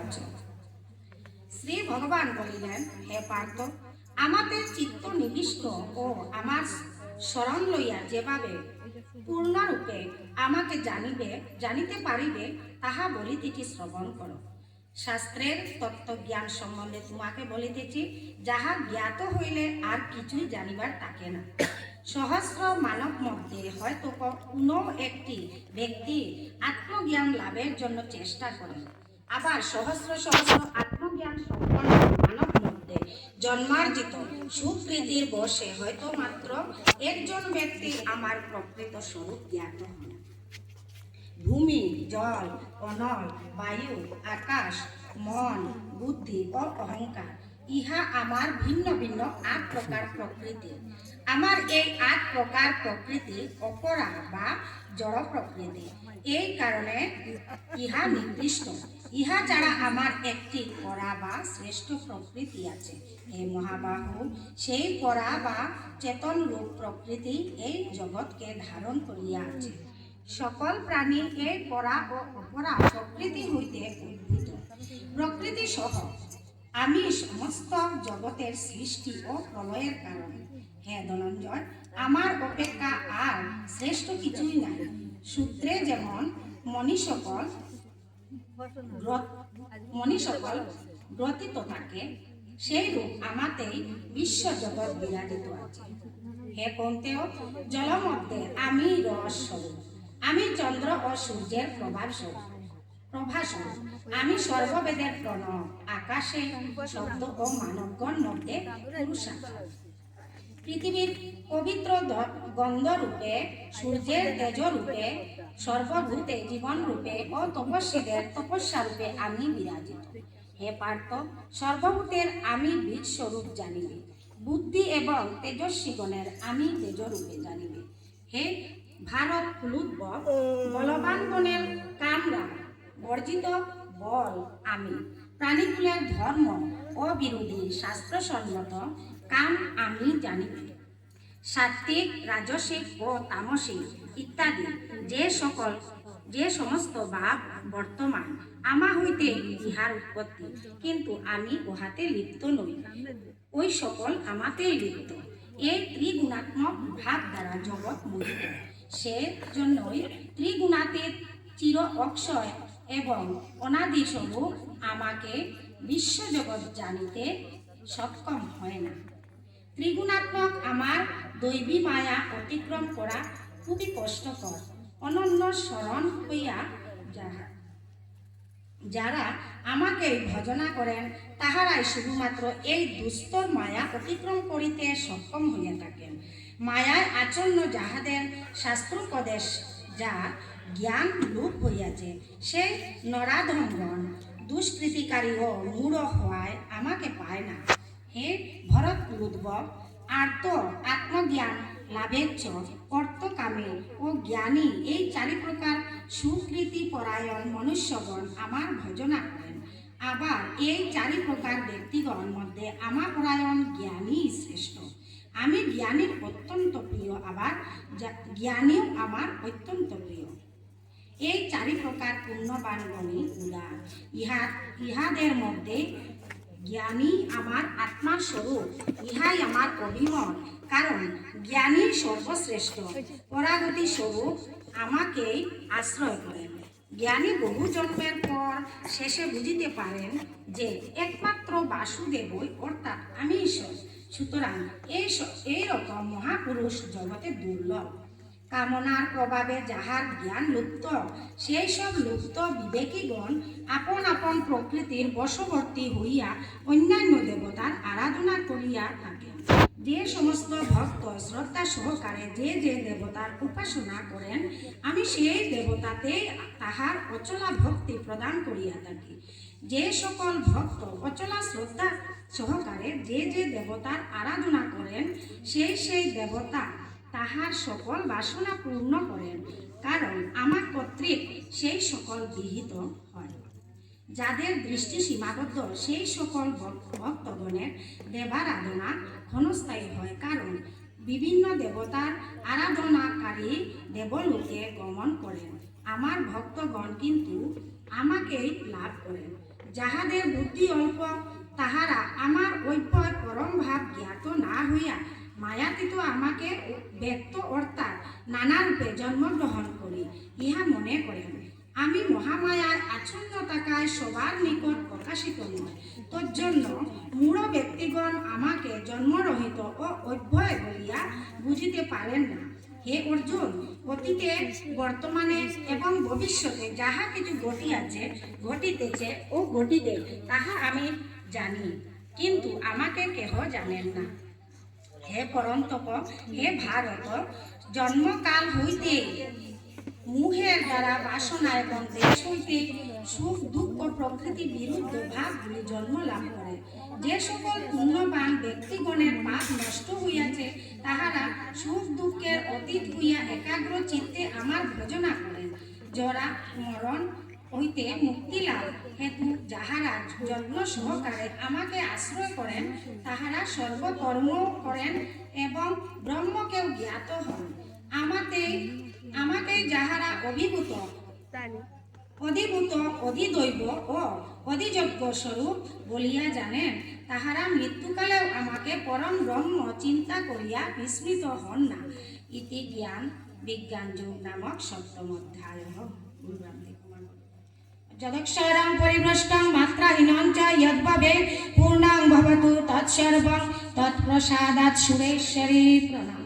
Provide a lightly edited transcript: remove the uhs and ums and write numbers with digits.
হচ্ছে। শ্রী ভগবান বলিলেন, হে পার্থ, আমাদের চিত্ত নিবিষ্ট ও আমার শরণ লইয়া যেভাবে পূর্ণরূপে আমাকে জানিতে পারিবে, তাহা বলিতেছি, শ্রবণ করো। শাস্ত্রের তত্ত্বজ্ঞান সম্বন্ধে তোমাকে বলিতেছি, যাহা জ্ঞাত হইলে আর কিছুই জানিবার থাকে না। সহস্র মানব মধ্যে হয়তো কোনো একটি ব্যক্তি আত্মজ্ঞান লাভের জন্য চেষ্টা করেন, আবার সহস্র সহস্র আত্মজ্ঞান সম্পন্ন মানব মধ্যে জন্মার্জিত সুকৃতির বশে হয়তো মাত্র একজন ব্যক্তি আমার প্রকৃত স্বরূপ জ্ঞাত হন। ভূমি, জল, অনল, বায়ু, আকাশ, মন, বুদ্ধি ও অহংকার, ইহা আমার ভিন্ন ভিন্ন ৮ প্রকার প্রকৃতি। আমার এই ৮ প্রকার প্রকৃতি অপরা বা জড় প্রকৃতি। এই কারণে ইহা নির্দিষ্ট। ইহা ছাড়া আমার একটি পরা বা শ্রেষ্ঠ প্রকৃতি আছে। হে মহাবাহু, সেই পরা বা চেতন রূপ প্রকৃতি এই জগৎকে ধারণ করিয়া আছে। সকল প্রাণী এই পরা ও অপরা প্রকৃতি হইতে উদ্ভূত। প্রকৃতি সহ আমি সমস্ত জগতের সৃষ্টি ও প্রলয়ের কারণ। হে ধনঞ্জয়, আমার অপেক্ষা আর শ্রেষ্ঠ কিছুই নাই। সূত্রে যেমন মণি সকল গ্রথিত থাকে, সেই রূপ আমাতেই বিশ্ব জগৎ বিরাজিত আছে। হে কৌন্তেয়, জল মধ্যে আমি রস স্বরূপ, আমি চন্দ্র ও সূর্যের প্রভাস্বরূপ, আমি সর্ববেদের প্রণব, আকাশে শব্দ ও মানবগণ মধ্যে পুরুষাকার, পৃথিবীর পবিত্র গন্ধ রূপে, সূর্যের তেজ রূপে, সর্বভূতে জীবন রূপে ও তপস্বীদের তপস্যা রূপে আমি বিরাজিত। হে পার্থ, সর্বভূতের আমি বীজ স্বরূপ জানিবে, বুদ্ধি এবং তেজস্বীগণের আমি তেজ রূপে জানিবে। হে ভারত কুলোদ্ভব, বলবানগণের কামরা বর্জিত বল আমি, প্রাণীকুলের ধর্ম অবিরোধী শাস্ত্রসম্মত কাম আমি জানিবে। সাত্ত্বিক, রাজসিক ও তামসিক ইত্যাদি যে সমস্ত ভাব বর্তমান, আমা হইতে ইহার উৎপত্তি, কিন্তু আমি উহাতে লিপ্ত নই, ওই সকল আমাতেই লিপ্ত। এই ত্রিগুণাত্মক ভাব দ্বারা জগৎ মোহিত। সে জন্যই ত্রিগুণাতীত চির অক্ষয় এবং অনাদি স্বরূপ আমাকে বিশ্বজগৎ জানিতে সক্ষম হয় না। ত্রিগুণাত্মক আমার দৈবী মায়া অতিক্রম করা খুবই কষ্টকর। অনন্য শরণ হইয়া যারা আমাকে ভজনা করেন, তাহারাই শুধুমাত্র এই দুস্তর মায়া অতিক্রম করিতে সক্ষম হইয়া থাকেন। মায়ায় আচ্ছন্ন যাহাদের শাস্ত্রোপদেশ যা জ্ঞান লোপ হইয়াছে, সেই নরাধমগণ দুষ্কৃতিকারী ও মূঢ় হওয়ায় আমাকে পায় না। হে ভরত কুলোদ্ভব, আর্ত আত্মজ্ঞান লাভেচ্ছ, অর্থকামী ও জ্ঞানী এই ৪ প্রকার সুকৃতি পরায়ণ মনুষ্যগণ আমার ভজনা করেন। আবার এই ৪ প্রকার ব্যক্তিগণ মধ্যে আমার পরায়ণ জ্ঞানী শ্রেষ্ঠ। আমি জ্ঞানীর অত্যন্ত প্রিয়, আবার জ্ঞানীও আমার অত্যন্ত প্রিয়। এই ৪ প্রকার পুণ্যবানগণই উদার। ইহাদের মধ্যে জ্ঞানী আমার আত্মার স্বরূপ, ইহাই আমার অভিমত। কারণ জ্ঞানী সর্বশ্রেষ্ঠ, পরাগতি স্বরূপ আমাকেই আশ্রয় করেন। জ্ঞানী বহু জন্মের পর শেষে বুঝিতে পারেন যে একমাত্র বাসুদেবই অর্থাৎ আমি ঈশ্বর। সুতরাং এইরকম মহাপুরুষ জগতে দুর্লভ। কামনার প্রভাবে যাহার জ্ঞান লুপ্ত, সেই সব লুপ্ত বিবেকীগণ আপন আপন প্রকৃতির বশবর্তী হইয়া অন্যান্য দেবতার আরাধনা করিয়া থাকেন। যে সমস্ত ভক্ত শ্রদ্ধা সহকারে যে দেবতার উপাসনা করেন, আমি সেই দেবতাতে তাহার অচলা ভক্তি প্রদান করিয়া থাকি। যে সকল ভক্ত অচলা শ্রদ্ধা সহকারে যে দেবতার আরাধনা করেন, সেই দেবতা তাহার সকল বাসনা পূর্ণ করেন, কারণ আমার কর্তৃক সেই সকল বিহিত হয়। যাদের দৃষ্টি সীমাবদ্ধ, সেই সকল ভক্তগণের দেবারাধনা ক্ষণস্থায়ী হয়, কারণ বিভিন্ন দেবতার আরাধনাকারী দেবলোকে গমন করেন। আমার ভক্তগণ কিন্তু আমাকেই লাভ করেন। যাহাদের বুদ্ধি অল্প তাহারা আমার অব্যয় পরম ভাব জ্ঞাত না হইয়া মায়াতীত আমাকে ব্যক্ত অর্থাৎ নানা রূপে জন্মগ্রহণ করি ইহা মনে করেন। আমি মহামায়ার আচ্ছন্ন থাকায় সবার নিকট প্রকাশিত নয়, তজ্জন্য মূঢ় ব্যক্তিগণ আমাকে জন্মরহিত ও অব্যয় বলিয়া বুঝিতে পারেন না। হে অর্জুন, অতীতে বর্তমানে এবং ভবিষ্যতে যাহা কিছু ঘটিয়াছে, ঘটিতেছে ও ঘটিবে তাহা আমি জানি, কিন্তু আমাকে কেহ জানেন না। হে পরন্তপ, হে ভারত, জন্মকাল হইতে মুহের দ্বারা বাসনা এবং দেশ হইতে সুখ দুঃখ প্রকৃতি বিরুদ্ধ ভাবগুলি জন্ম লাভ করে। যে সকল পুণ্যবান ব্যক্তিগণের পাপ নষ্ট হইয়াছে তাহারা সুখ দুঃখের অতীত হইয়া একাগ্র চিত্তে আমার ভজনা করেন। জরা মরণ হইতে মুক্তি লাভ হেতু যাহারা যত্ন সহকারে আমাকে আশ্রয় করেন তাহারা সর্বকর্ম করেন এবং ব্রহ্মকেও জ্ঞাত হন। আমাকে যাহারা অভিভূত অধিভূত অধিদৈব ও অধিযজ্ঞ স্বরূপ বলিয়া জানেন তাহারা মৃত্যুকালেও আমাকে পরম ব্রহ্ম চিন্তা করিয়া বিস্মৃত হন না। ইতি জ্ঞান বিজ্ঞান যোগ নামক সপ্তম অধ্যায়। যদক্ষরং পরিভ্রষ্টং মাত্রাহীনং চ যদ্ভবেৎ পূর্ণং ভবতু তৎসর্বং তৎপ্রসাদাৎ সুরেশ্বরী প্রণাম।